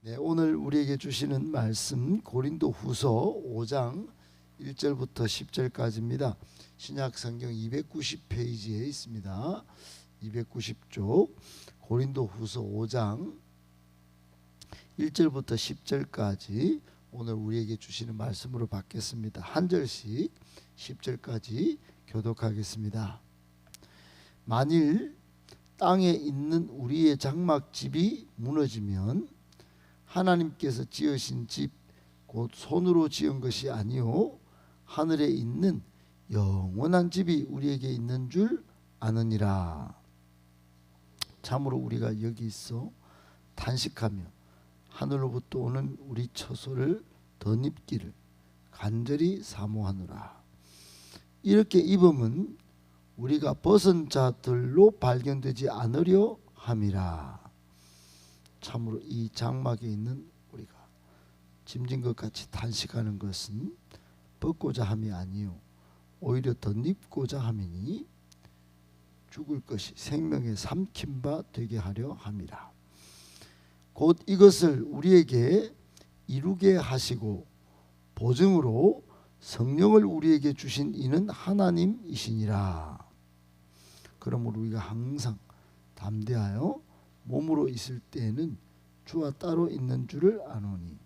네, 오늘 우리에게 주시는 말씀 고린도후서 5장 1절부터 10절까지입니다. 신약 성경 290페이지에 있습니다. 290쪽 고린도후서 5장 1절부터 10절까지 오늘 우리에게 주시는 말씀으로 받겠습니다. 한 절씩 10절까지 교독하겠습니다. 만일 땅에 있는 우리의 장막집이 무너지면 하나님께서 지으신 집 곧 손으로 지은 것이 아니요 하늘에 있는 영원한 집이 우리에게 있는 줄 아느니라. 참으로 우리가 여기 있어 탄식하며 하늘로부터 오는 우리 처소를 덧입기를 간절히 사모하노라. 이렇게 입음은 우리가 벗은 자들로 발견되지 않으려 함이라. 참으로 이 장막에 있는 우리가 짐진 것 같이 탄식하는 것은 벗고자 함이 아니요 오히려 덧입고자 함이니 죽을 것이 생명에 삼킨 바 되게 하려 함이라. 곧 이것을 우리에게 이루게 하시고 보증으로 성령을 우리에게 주신 이는 하나님이시니라. 그러므로 우리가 항상 담대하여 몸으로 있을 때에는 주와 따로 있는 줄을 아노니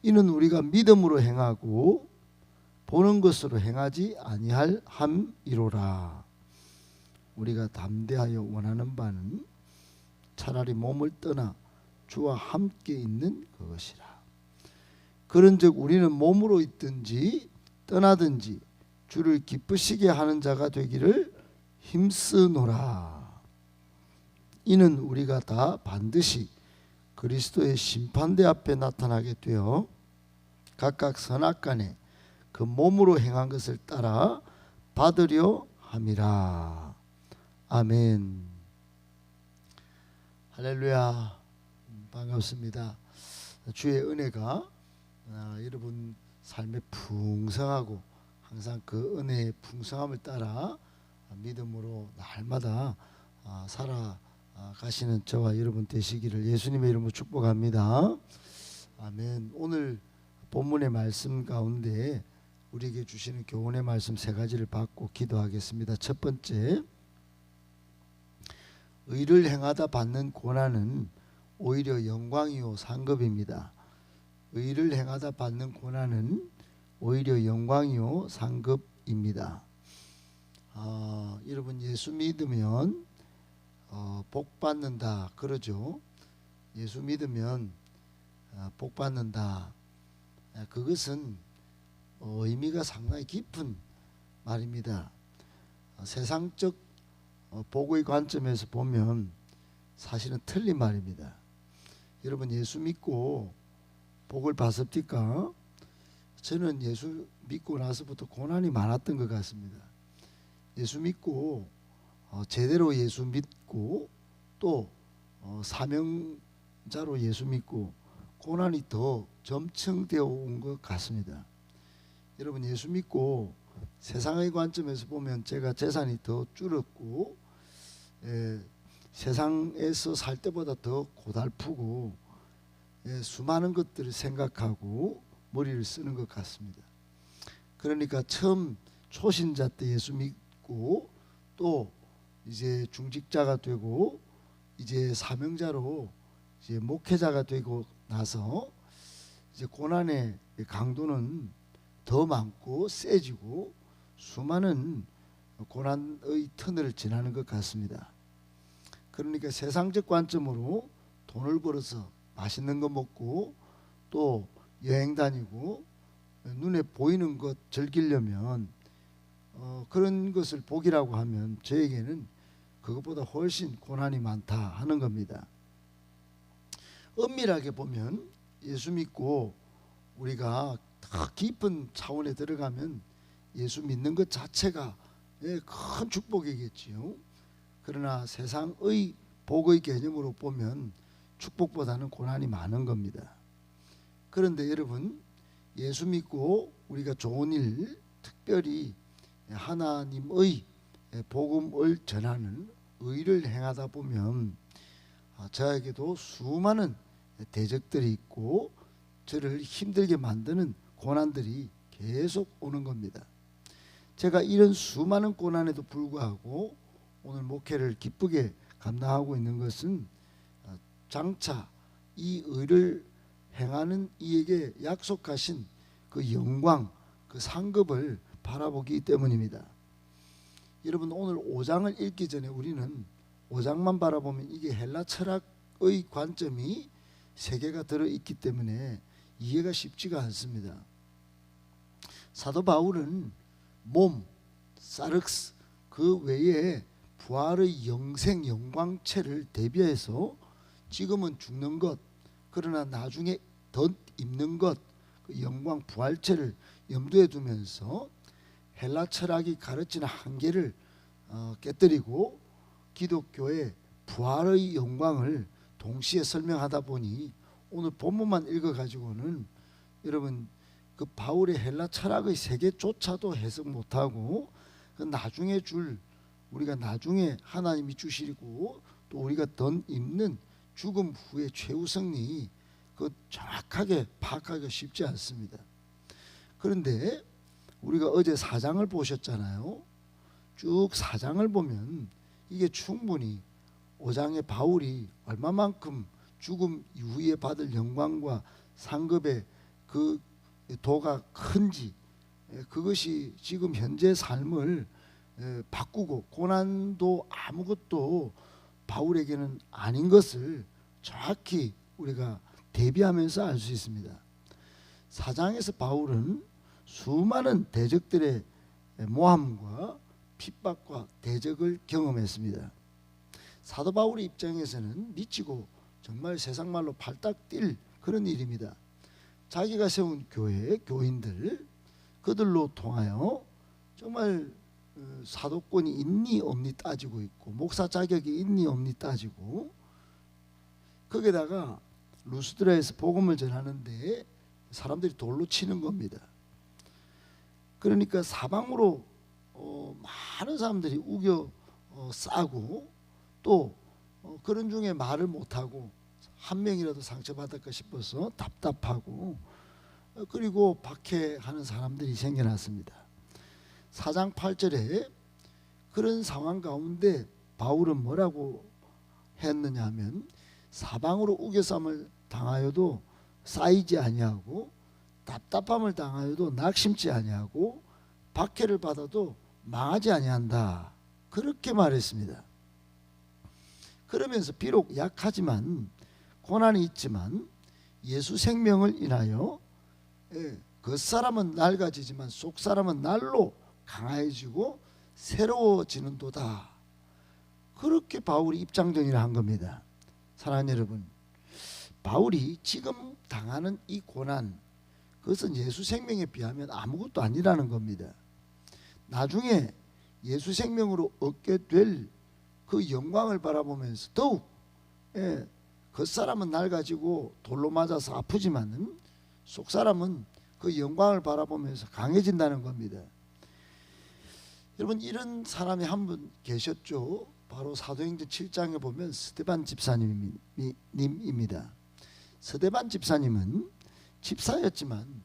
이는 우리가 믿음으로 행하고 보는 것으로 행하지 아니할 함이로라. 우리가 담대하여 원하는 바는 차라리 몸을 떠나 주와 함께 있는 그것이라. 그런즉 우리는 몸으로 있든지 떠나든지 주를 기쁘시게 하는 자가 되기를 힘쓰노라. 이는 우리가 다 반드시 그리스도의 심판대 앞에 나타나게 되어 각각 선악간에 그 몸으로 행한 것을 따라 받으려 함이라. 아멘. 할렐루야. 반갑습니다. 주의 은혜가 여러분 삶에 풍성하고 항상 그 은혜의 풍성함을 따라 믿음으로 날마다 살아가시는 저와 여러분 되시기를 예수님의 이름으로 축복합니다. 아멘. 오늘 본문의 말씀 가운데 우리에게 주시는 교훈의 말씀 세 가지를 받고 기도하겠습니다. 첫 번째, 의를 행하다 받는 고난은 오히려 영광이요 상급입니다. 의를 행하다 받는 고난은 오히려 영광이요 상급입니다. 여러분 예수 믿으면 복 받는다 그러죠. 예수 믿으면 복 받는다. 그것은 의미가 상당히 깊은 말입니다. 세상적 복의 관점에서 보면 사실은 틀린 말입니다. 여러분 예수 믿고 복을 받습니까? 저는 예수 믿고 나서부터 고난이 많았던 것 같습니다. 예수 믿고 제대로 예수 믿고 또 사명자로 예수 믿고 고난이 더 점층되어 온 것 같습니다. 여러분 예수 믿고 세상의 관점에서 보면 제가 재산이 더 줄었고 세상에서 살 때보다 더 고달프고 수많은 것들을 생각하고 머리를 쓰는 것 같습니다. 그러니까 처음 초신자 때 예수 믿고 또 이제 중직자가 되고 이제 사명자로 이제 목회자가 되고 나서 이제 고난의 강도는 더 많고 세지고 수많은 고난의 터널을 지나는 것 같습니다. 그러니까 세상적 관점으로 돈을 벌어서 맛있는 거 먹고 또 여행 다니고 눈에 보이는 것 즐기려면 그런 것을 복이라고 하면 저에게는 그것보다 훨씬 고난이 많다 하는 겁니다. 엄밀하게 보면 예수 믿고 우리가 더 깊은 차원에 들어가면 예수 믿는 것 자체가 큰 축복이겠지요. 그러나 세상의 복의 개념으로 보면 축복보다는 고난이 많은 겁니다. 그런데 여러분 예수 믿고 우리가 좋은 일, 특별히 하나님의 복음을 전하는 의를 행하다 보면 저에게도 수많은 대적들이 있고 저를 힘들게 만드는 고난들이 계속 오는 겁니다. 제가 이런 수많은 고난에도 불구하고 오늘 목회를 기쁘게 감당하고 있는 것은 장차 이 의를 행하는 이에게 약속하신 그 영광, 그 상급을 바라보기 때문입니다. 여러분, 오늘 5장을 읽기 전에 우리는 5장만 바라보면 이게 헬라 철학의 관점이 세 개가 들어있기 때문에 이해가 쉽지가 않습니다. 사도 바울은 몸, 사륵스, 그 외에 부활의 영생 영광체를 대비해서 지금은 죽는 것, 그러나 나중에 덧입는 것, 그 영광 부활체를 염두에 두면서 헬라 철학이 가르치는 한계를 깨뜨리고 기독교의 부활의 영광을 동시에 설명하다 보니 오늘 본문만 읽어가지고는 여러분 그 바울의 헬라 철학의 세계조차도 해석 못하고 그 나중에 우리가 나중에 하나님이 주시고 또 우리가 덧입는 죽음 후의 최후 승리 그 정확하게 파악하기가 쉽지 않습니다. 그런데 우리가 어제 4장을 보셨잖아요. 쭉 4장을 보면 이게 충분히 5장의 바울이 얼마만큼 죽음 이후에 받을 영광과 상급의 그 도가 큰지, 그것이 지금 현재 삶을 바꾸고 고난도 아무것도 바울에게는 아닌 것을 정확히 우리가 대비하면서 알 수 있습니다. 4장에서 바울은 수많은 대적들의 모함과 핍박과 대적을 경험했습니다. 사도 바울의 입장에서는 미치고 정말 세상 말로 발딱 뛸 그런 일입니다. 자기가 세운 교회, 교인들 그들로 통하여 정말 사도권이 있니 없니 따지고 있고 목사 자격이 있니 없니 따지고 거기다가 루스드라에서 복음을 전하는데 사람들이 돌로 치는 겁니다. 그러니까 사방으로 많은 사람들이 우겨 싸고 또 그런 중에 말을 못하고 한 명이라도 상처받을까 싶어서 답답하고 그리고 박해하는 사람들이 생겨났습니다. 4장 8절에 그런 상황 가운데 바울은 뭐라고 했느냐 하면 사방으로 우겨쌈을 당하여도 쌓이지 아니하고 답답함을 당하여도 낙심치 아니하고 박해를 받아도 망하지 아니한다. 그렇게 말했습니다. 그러면서 비록 약하지만 고난이 있지만 예수 생명을 인하여 겉사람은 낡아지지만 속사람은 날로 강해지고 새로워지는도다. 그렇게 바울이 입장정리를 한 겁니다. 사랑하는 여러분, 바울이 지금 당하는 이 고난, 그것은 예수 생명에 비하면 아무것도 아니라는 겁니다. 나중에 예수 생명으로 얻게 될 그 영광을 바라보면서 더욱 겉사람은 낡아지고 돌로 맞아서 아프지만 속사람은 그 영광을 바라보면서 강해진다는 겁니다. 여러분, 이런 사람이 한 분 계셨죠. 바로 사도행전 7장에 보면 스데반 집사님입니다. 스데반 집사님은 집사였지만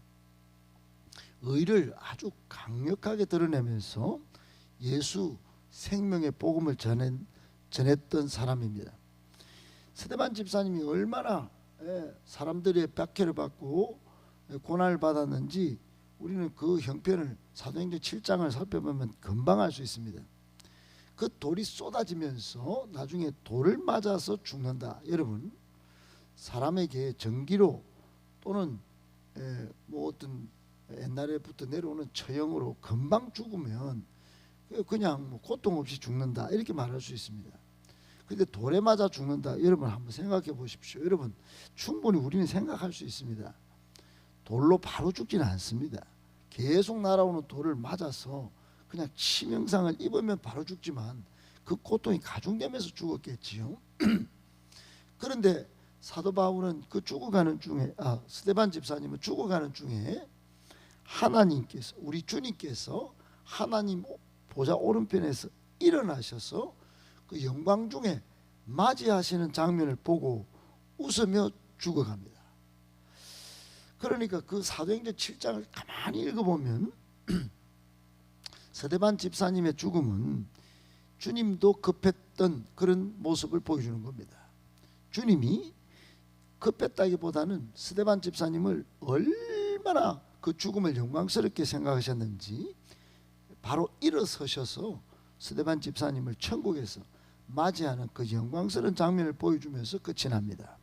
의를 아주 강력하게 드러내면서 예수 생명의 복음을 전했던 사람입니다. 스데반 집사님이 얼마나 사람들의 박해를 받고 고난을 받았는지 우리는 그 형편을 사도행전 7장을 살펴보면 금방 알 수 있습니다. 그 돌이 쏟아지면서 나중에 돌을 맞아서 죽는다. 여러분, 사람에게 전기로 또는 뭐 어떤 옛날에부터 내려오는 처형으로 금방 죽으면 그냥 뭐 고통 없이 죽는다 이렇게 말할 수 있습니다. 그런데 돌에 맞아 죽는다. 여러분 한번 생각해 보십시오. 여러분, 충분히 우리는 생각할 수 있습니다. 돌로 바로 죽지는 않습니다. 계속 날아오는 돌을 맞아서 그냥 치명상을 입으면 바로 죽지만 그 고통이 가중되면서 죽었겠지요. 그런데 사도 바울은 그 죽어가는 중에 스데반 집사님은 죽어가는 중에 하나님께서, 우리 주님께서 하나님 보좌 오른편에서 일어나셔서 그 영광 중에 맞이하시는 장면을 보고 웃으며 죽어갑니다. 그러니까 그 사도행전 7장을 가만히 읽어보면 스데반 집사님의 죽음은 주님도 급했던 그런 모습을 보여주는 겁니다. 주님이 급했다기보다는 스데반 집사님을 얼마나 그 죽음을 영광스럽게 생각하셨는지 바로 일어서셔서 스데반 집사님을 천국에서 맞이하는 그 영광스러운 장면을 보여주면서 끝이 납니다.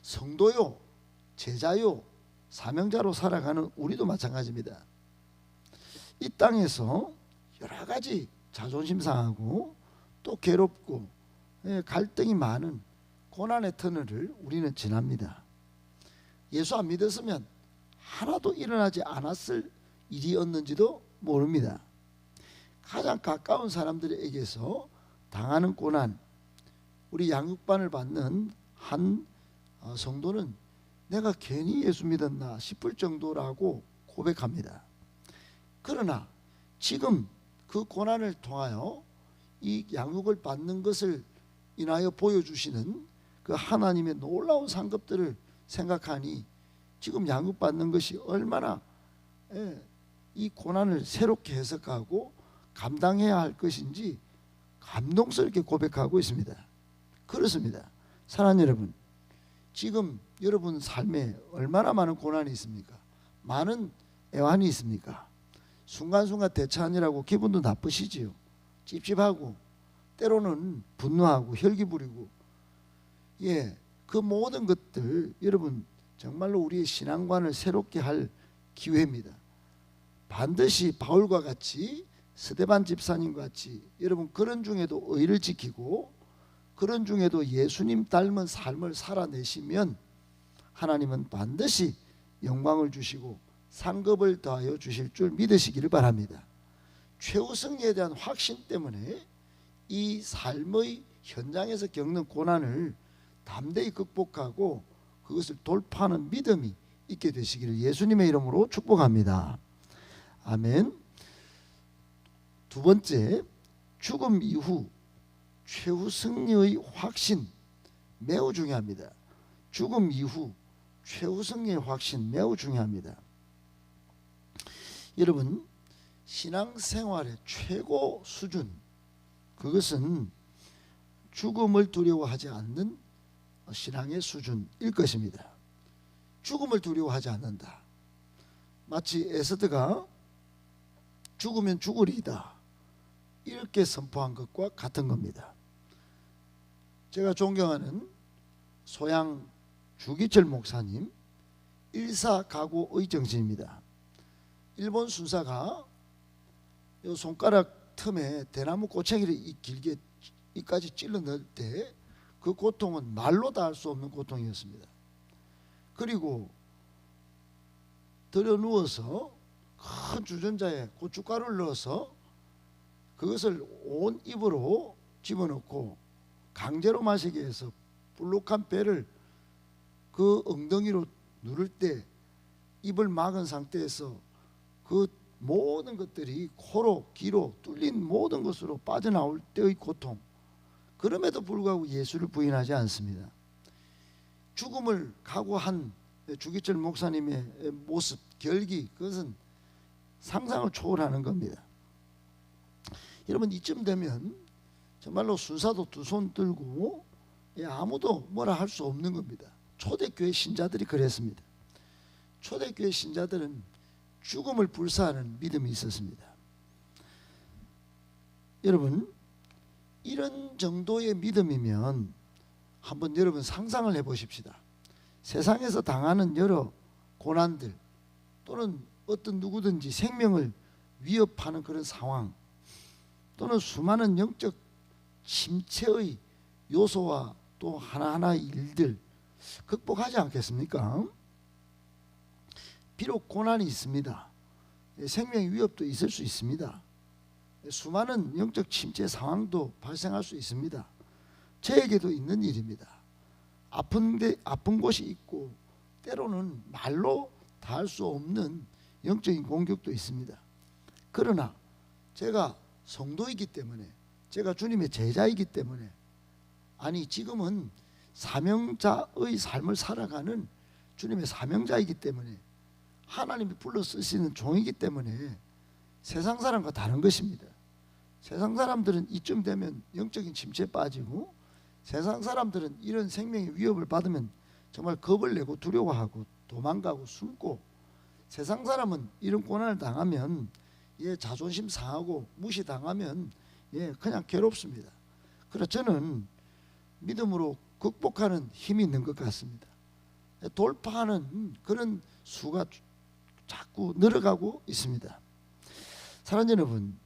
성도요, 제자요, 사명자로 살아가는 우리도 마찬가지입니다. 이 땅에서 여러 가지 자존심 상하고 또 괴롭고 갈등이 많은 고난의 터널을 우리는 지납니다. 예수 안 믿었으면 하나도 일어나지 않았을 일이었는지도 모릅니다. 가장 가까운 사람들에게서 당하는 고난, 우리 양육반을 받는 한 성도는 내가 괜히 예수 믿었나 싶을 정도라고 고백합니다. 그러나 지금 그 고난을 통하여 이 양육을 받는 것을 인하여 보여주시는 그 하나님의 놀라운 상급들을 생각하니 지금 양육받는 것이 얼마나 이 고난을 새롭게 해석하고 감당해야 할 것인지 감동스럽게 고백하고 있습니다. 그렇습니다. 사랑하는 여러분, 지금 여러분 삶에 얼마나 많은 고난이 있습니까? 많은 애환이 있습니까? 순간순간 대차하느라고 기분도 나쁘시지요. 찝찝하고 때로는 분노하고 혈기 부리고, 그 모든 것들 여러분 정말로 우리의 신앙관을 새롭게 할 기회입니다. 반드시 바울과 같이 스데반 집사님과 같이 여러분 그런 중에도 의를 지키고 그런 중에도 예수님 닮은 삶을 살아내시면 하나님은 반드시 영광을 주시고 상급을 더하여 주실 줄 믿으시기를 바랍니다. 최후 승리에 대한 확신 때문에 이 삶의 현장에서 겪는 고난을 담대히 극복하고 그것을 돌파하는 믿음이 있게 되시기를 예수님의 이름으로 축복합니다. 아멘. 두 번째, 죽음 이후 최후 승리의 확신, 매우 중요합니다. 죽음 이후 최후 승리의 확신 매우 중요합니다. 여러분, 신앙생활의 최고 수준, 그것은 죽음을 두려워하지 않는 신앙의 수준일 것입니다. 죽음을 두려워하지 않는다. 마치 에스더가 죽으면 죽으리이다 이렇게 선포한 것과 같은 겁니다. 제가 존경하는 소양 주기철 목사님 일사각오의 정신입니다. 일본 순사가 이 손가락 틈에 대나무 꼬챙이를 길게 이까지 찔러 넣을 때 그 고통은 말로 다 할 수 없는 고통이었습니다. 그리고 들어 누워서 큰 주전자에 고춧가루를 넣어서 그것을 온 입으로 집어넣고 강제로 마시게 해서 불룩한 배를 그 엉덩이로 누를 때 입을 막은 상태에서 그 모든 것들이 코로 귀로 뚫린 모든 것으로 빠져나올 때의 고통, 그럼에도 불구하고 예수를 부인하지 않습니다. 죽음을 각오한 주기철 목사님의 모습, 결기, 그것은 상상을 초월하는 겁니다. 여러분, 이쯤 되면 정말로 순사도 두 손 들고 아무도 뭐라 할 수 없는 겁니다. 초대교회 신자들이 그랬습니다. 초대교회 신자들은 죽음을 불사하는 믿음이 있었습니다. 여러분, 이런 정도의 믿음이면 한번 여러분 상상을 해보십시다. 세상에서 당하는 여러 고난들 또는 어떤 누구든지 생명을 위협하는 그런 상황 또는 수많은 영적 침체의 요소와 또 하나하나의 일들 극복하지 않겠습니까? 비록 고난이 있습니다. 생명 위협도 있을 수 있습니다. 수많은 영적 침체 상황도 발생할 수 있습니다. 저에게도 있는 일입니다. 아픈 곳이 있고 때로는 말로 다 할 수 없는 영적인 공격도 있습니다. 그러나 제가 성도이기 때문에, 제가 주님의 제자이기 때문에, 아니 지금은 사명자의 삶을 살아가는 주님의 사명자이기 때문에, 하나님이 불러 쓰시는 종이기 때문에 세상 사람과 다른 것입니다. 세상 사람들은 이쯤 되면 영적인 침체에 빠지고, 세상 사람들은 이런 생명의 위협을 받으면 정말 겁을 내고 두려워하고 도망가고 숨고, 세상 사람은 이런 고난을 당하면 자존심 상하고 무시당하면 그냥 괴롭습니다. 그래서 저는 믿음으로 극복하는 힘이 있는 것 같습니다. 돌파하는 그런 수가 자꾸 늘어가고 있습니다. 사랑하는 여러분,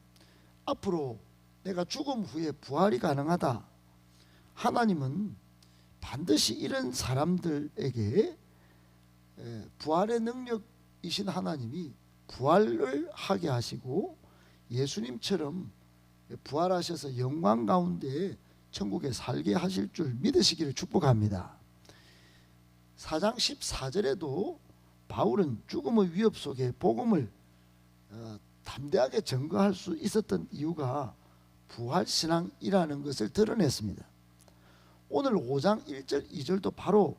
앞으로 내가 죽음 후에 부활이 가능하다. 하나님은 반드시 이런 사람들에게 부활의 능력이신 하나님이 부활을 하게 하시고, 예수님처럼 부활하셔서 영광 가운데 천국에 살게 하실 줄 믿으시기를 축복합니다. 4장 14절에도 바울은 죽음의 위협 속에 복음을 담대하게 증거할 수 있었던 이유가 부활신앙이라는 것을 드러냈습니다. 오늘 5장 1절 2절도 바로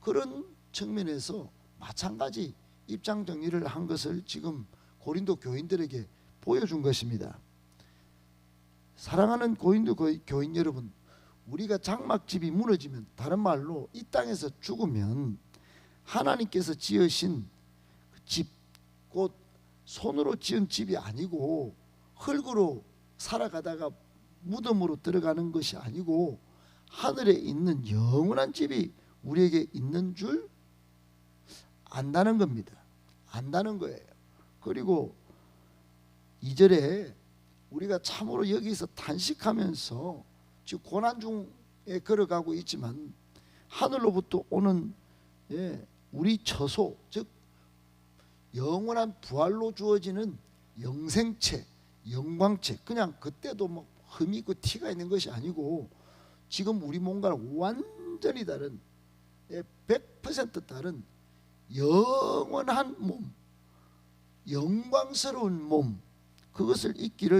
그런 측면에서 마찬가지 입장 정리를 한 것을 지금 고린도 교인들에게 보여준 것입니다. 사랑하는 고린도 교인 여러분, 우리가 장막집이 무너지면, 다른 말로 이 땅에서 죽으면 하나님께서 지으신 집, 곧 손으로 지은 집이 아니고 흙으로 살아가다가 무덤으로 들어가는 것이 아니고 하늘에 있는 영원한 집이 우리에게 있는 줄 안다는 겁니다. 안다는 거예요. 그리고 2절에 우리가 참으로 여기서 탄식하면서 지금 고난 중에 걸어가고 있지만, 하늘로부터 오는 우리 처소, 즉 영원한 부활로 주어지는 영생체, 영광체, 그냥 그때도 뭐 흠이 있고 티가 있는 것이 아니고 지금 우리 몸과는 완전히 다른 100% 다른 영원한 몸, 영광스러운 몸, 그것을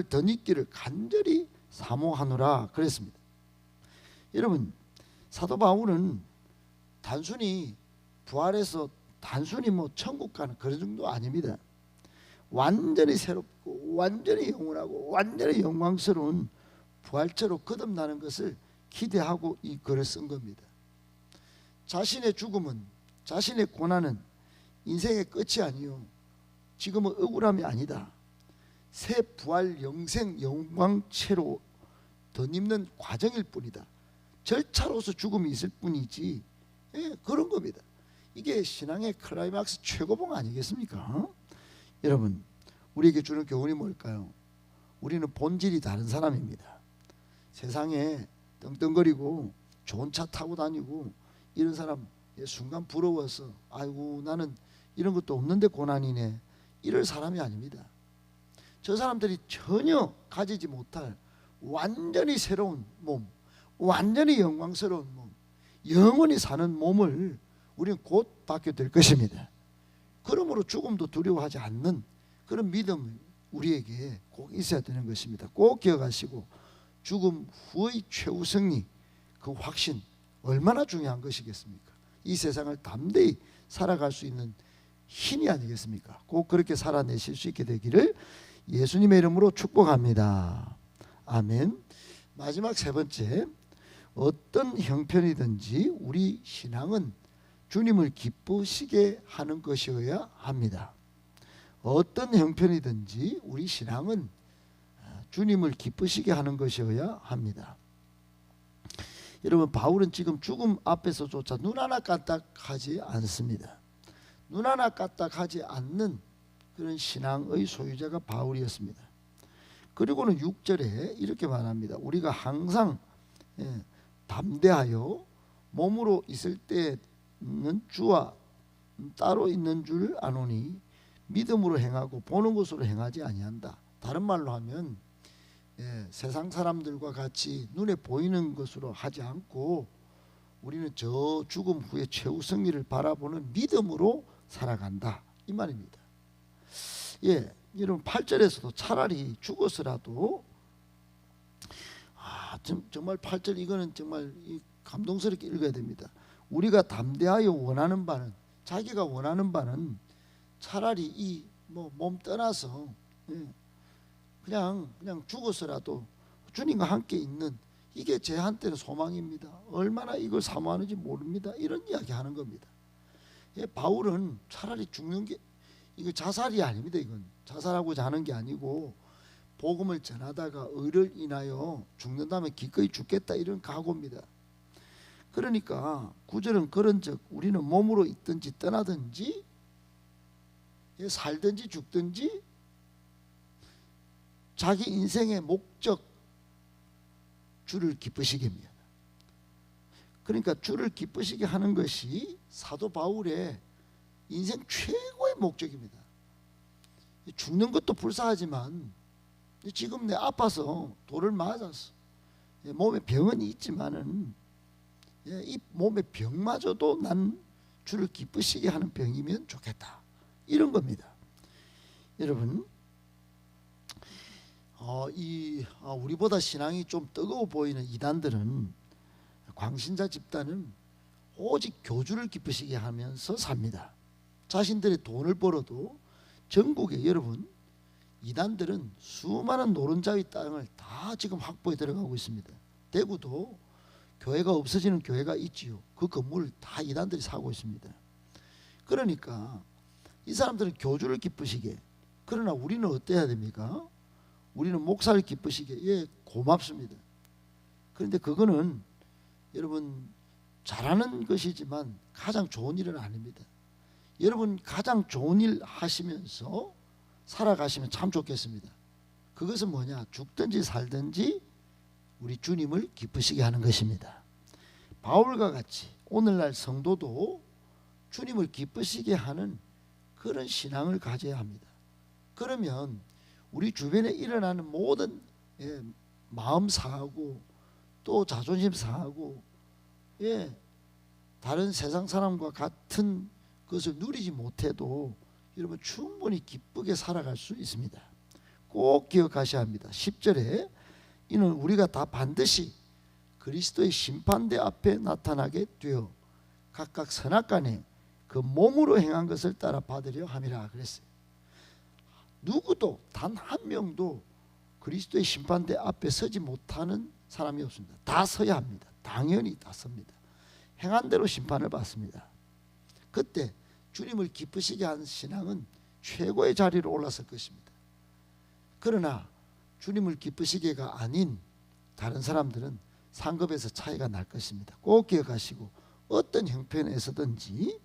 덧입기를 간절히 사모하노라 그랬습니다. 여러분, 사도 바울은 단순히 부활해서 단순히 뭐 천국 가는 그런 정도 아닙니다. 완전히 새롭고 완전히 영원하고 완전히 영광스러운 부활체로 거듭나는 것을 기대하고 이 글을 쓴 겁니다. 자신의 죽음은, 자신의 고난은 인생의 끝이 아니요, 지금은 억울함이 아니다. 새 부활 영생 영광체로 덧입는 과정일 뿐이다. 절차로서 죽음이 있을 뿐이지, 그런 겁니다. 이게 신앙의 클라이막스 최고봉 아니겠습니까? 여러분, 우리에게 주는 교훈이 뭘까요? 우리는 본질이 다른 사람입니다. 세상에 떵떵거리고 좋은 차 타고 다니고 이런 사람 순간 부러워서 아이고 나는 이런 것도 없는데 고난이네, 이럴 사람이 아닙니다. 저 사람들이 전혀 가지지 못할 완전히 새로운 몸, 완전히 영광스러운 몸, 영원히 사는 몸을 우리는 곧 받게 될 것입니다. 그러므로 죽음도 두려워하지 않는 그런 믿음이 우리에게 꼭 있어야 되는 것입니다. 꼭 기억하시고, 죽음 후의 최후 승리, 그 확신 얼마나 중요한 것이겠습니까? 이 세상을 담대히 살아갈 수 있는 힘이 아니겠습니까? 꼭 그렇게 살아내실 수 있게 되기를 예수님의 이름으로 축복합니다. 아멘. 마지막 세 번째, 어떤 형편이든지 우리 신앙은 주님을 기쁘시게 하는 것이어야 합니다. 어떤 형편이든지 우리 신앙은 주님을 기쁘시게 하는 것이어야 합니다. 여러분, 바울은 지금 죽음 앞에서조차 눈 하나 까딱하지 않습니다. 눈 하나 까딱하지 않는 그런 신앙의 소유자가 바울이었습니다. 그리고는 6절에 이렇게 말합니다. 우리가 항상 담대하여 몸으로 있을 때는 주와 따로 있는 줄 아노니 믿음으로 행하고 보는 것으로 행하지 아니한다. 다른 말로 하면 세상 사람들과 같이 눈에 보이는 것으로 하지 않고 우리는 저 죽음 후에 최후 승리를 바라보는 믿음으로 살아간다, 이 말입니다. 여러분, 8절에서도 차라리 죽어서라도 정말 8절 이거는 정말 감동스럽게 읽어야 됩니다. 우리가 담대하여 원하는 바는, 자기가 원하는 바는 차라리 이 몸 떠나서 그냥 죽어서라도 주님과 함께 있는, 이게 제 한때는 소망입니다. 얼마나 이걸 사모하는지 모릅니다. 이런 이야기 하는 겁니다. 바울은 차라리 죽는 게, 이거 자살이 아닙니다. 이건 자살하고자 하는 게 아니고 복음을 전하다가 의를 인하여 죽는다면 기꺼이 죽겠다, 이런 각오입니다. 그러니까 구절은 그런즉 우리는 몸으로 있든지 떠나든지 살든지 죽든지 자기 인생의 목적 주를 기쁘시게 합니다. 그러니까 주를 기쁘시게 하는 것이 사도 바울의 인생 최고의 목적입니다. 죽는 것도 불사하지만 지금 내 아파서 돌을 맞았어. 몸에 병은 있지만은 이 몸의 병마저도 난 주를 기쁘시게 하는 병이면 좋겠다, 이런 겁니다. 여러분, 우리보다 신앙이 좀 뜨거워 보이는 이단들은, 광신자 집단은 오직 교주를 기쁘시게 하면서 삽니다. 자신들의 돈을 벌어도 전국에, 여러분, 이단들은 수많은 노른자위 땅을 다 지금 확보해 들어가고 있습니다. 대구도 교회가 없어지는 교회가 있지요. 그 건물을 다 이단들이 사고 있습니다. 그러니까 이 사람들은 교주를 기쁘시게, 그러나 우리는 어때야 됩니까? 우리는 목사를 기쁘시게. 고맙습니다. 그런데 그거는 여러분 잘하는 것이지만 가장 좋은 일은 아닙니다. 여러분 가장 좋은 일 하시면서 살아가시면 참 좋겠습니다. 그것은 뭐냐? 죽든지 살든지 우리 주님을 기쁘시게 하는 것입니다. 바울과 같이 오늘날 성도도 주님을 기쁘시게 하는 그런 신앙을 가져야 합니다. 그러면 우리 주변에 일어나는 모든 마음 상하고 또 자존심 상하고 다른 세상 사람과 같은 것을 누리지 못해도 여러분 충분히 기쁘게 살아갈 수 있습니다. 꼭 기억하셔야 합니다. 10절에 이는 우리가 다 반드시 그리스도의 심판대 앞에 나타나게 되어 각각 선악간에 그 몸으로 행한 것을 따라 받으려 함이라 그랬어요. 누구도 단 한 명도 그리스도의 심판대 앞에 서지 못하는 사람이 없습니다. 다 서야 합니다. 당연히 다 섭니다. 행한 대로 심판을 받습니다. 그때 주님을 기쁘시게 하는 신앙은 최고의 자리로 올랐을 것입니다. 그러나 주님을 기쁘시게가 아닌 다른 사람들은 상급에서 차이가 날 것입니다. 꼭 기억하시고 어떤 형편에서든지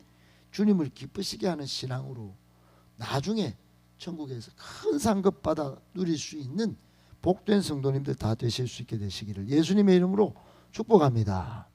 주님을 기쁘시게 하는 신앙으로 나중에 천국에서 큰 상급 받아 누릴 수 있는 복된 성도님들 다 되실 수 있게 되시기를 예수님의 이름으로 축복합니다.